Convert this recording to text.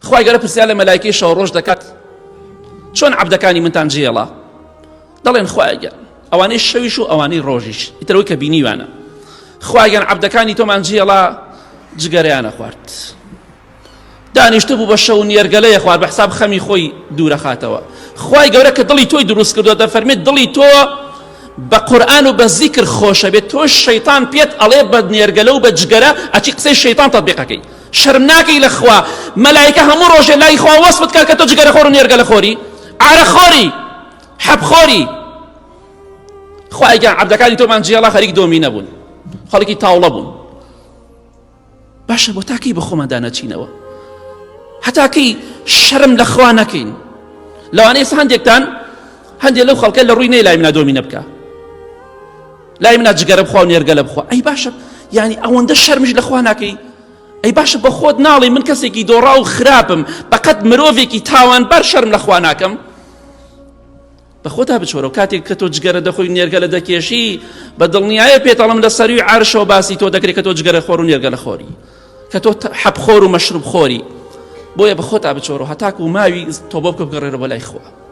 خوای گەورە پرسیار لە مەلایکەی شەو ڕۆژ دەکات چۆن عەبدەکانی منتان جێڵا؟ دەڵێن خوای گەورە ئەوانەی شەویش و ئەوانەی ڕۆژیش ئیترەوەی کە بینیوانە خوای گەورە عەبدەکانی تۆمان جێڵا جگەرەیانە خوارد دانیشتە بوو بە شەو نێرگەلەیە خوارد بە حساب خەمی خۆی دوورەخاتەوە خوای گەورە کە دڵی تۆی دروست کردووە دەفەرمێت دڵی تۆ بە قورئان و بە زیکر خۆشە بێت تۆ شەیطان پێت ئەڵێ بە نێرگەلە و بە جگەرە ئەچی قسەی شەیطان تەطبیقەکەی شەرم ناکەی لە خوا مەلایکە هەموو ڕۆژێ لای خوا وەسفت کات کە تۆ جگەرەخۆر و نێرگەلەخۆری عارەخۆری حەبخۆری خوای گەورە عەبدەکانی تۆمان جێڵا خەریک دۆمی نەبوون خەڵکی تاوڵە بوون باشە بۆ تاکەی بە خۆماندا نەچینەوە هەتاکەی شەرم لە خوا نەکەین لەوانەیە هەندێکتان هەندێک لەو خەڵکە لە ڕووی نەی لای منە دۆمی نەبکە لای منە جگەرە بخوا و نێرگەلە بخوا ئەی باشە یعنی ئەوەندە شەرمش لە خوا ناکەی ئەی باشە بە خۆت ناڵێ من کەسێکی دۆڕا و خراپم بەقەت مرۆڤێکی تاوانبەر شەرم لە خوا ناکەم بە خۆتا بچۆرە و کاتێک کە تۆ جگەرە دەخۆی نێرگەلە دەکێشی بە دڵنیایە پێتەڵم لە سەروی عارشەوە باسی تۆ دەکرێت کە تۆ جگەرەخۆر و نێرگەلەخۆری کە تۆ حەبخۆر و مەشروبخۆری بۆیە بە خۆتا بچۆرە و هەتاکو و ماوی تۆ بۆ بکە بگەڕێرە بەلای خوا